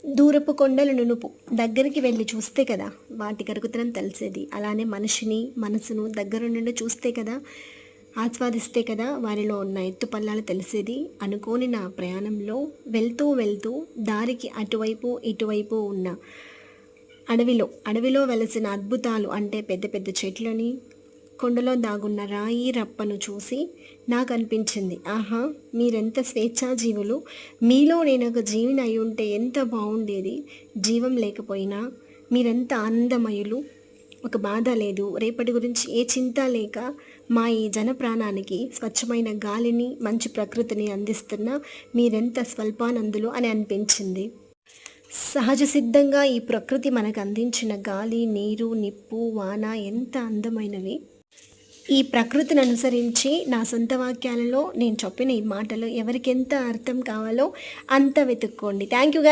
దూరపు కొండల నునుపు దగ్గరికి వెళ్ళి చూస్తే కదా వాటి గరుగుతనం తెలిసేది. అలానే మనిషిని మనసును దగ్గర నుండి చూస్తే కదా, ఆస్వాదిస్తే కదా వారిలో ఉన్న ఎత్తుపల్లాలు తెలిసేది. అనుకోని నా ప్రయాణంలో వెళ్తూ వెళ్తూ దారికి అటువైపు ఇటువైపు ఉన్న అడవిలో వెలసిన అద్భుతాలు అంటే పెద్ద పెద్ద చెట్లని, కొండలో దాగున్న రాయి రప్పను చూసి నాకు అనిపించింది, ఆహా, మీరెంత స్వేచ్ఛాజీవులు, మీలో నేను ఒక జీవిని అయి ఉంటే ఎంత బాగుండేది. జీవం లేకపోయినా మీరెంత ఆనందమయులు, ఒక బాధ లేదు, రేపటి గురించి ఏ చింత లేక మా ఈ జన ప్రాణానికి స్వచ్ఛమైన గాలిని మంచి ప్రకృతిని అందిస్తున్న మీరెంత స్వల్పానందులు అని అనిపించింది. సహజ సిద్ధంగా ఈ ప్రకృతి మనకు అందించిన గాలి, నీరు, నిప్పు, వాన ఎంత అందమైనవి. ఈ ప్రకృతిని అనుసరించి నా సొంత వాక్యాలలో నేను చెప్పిన ఈ మాటలు ఎవరికి ఎంత అర్థం కావాలో అంత వెతుక్కోండి. Thank you.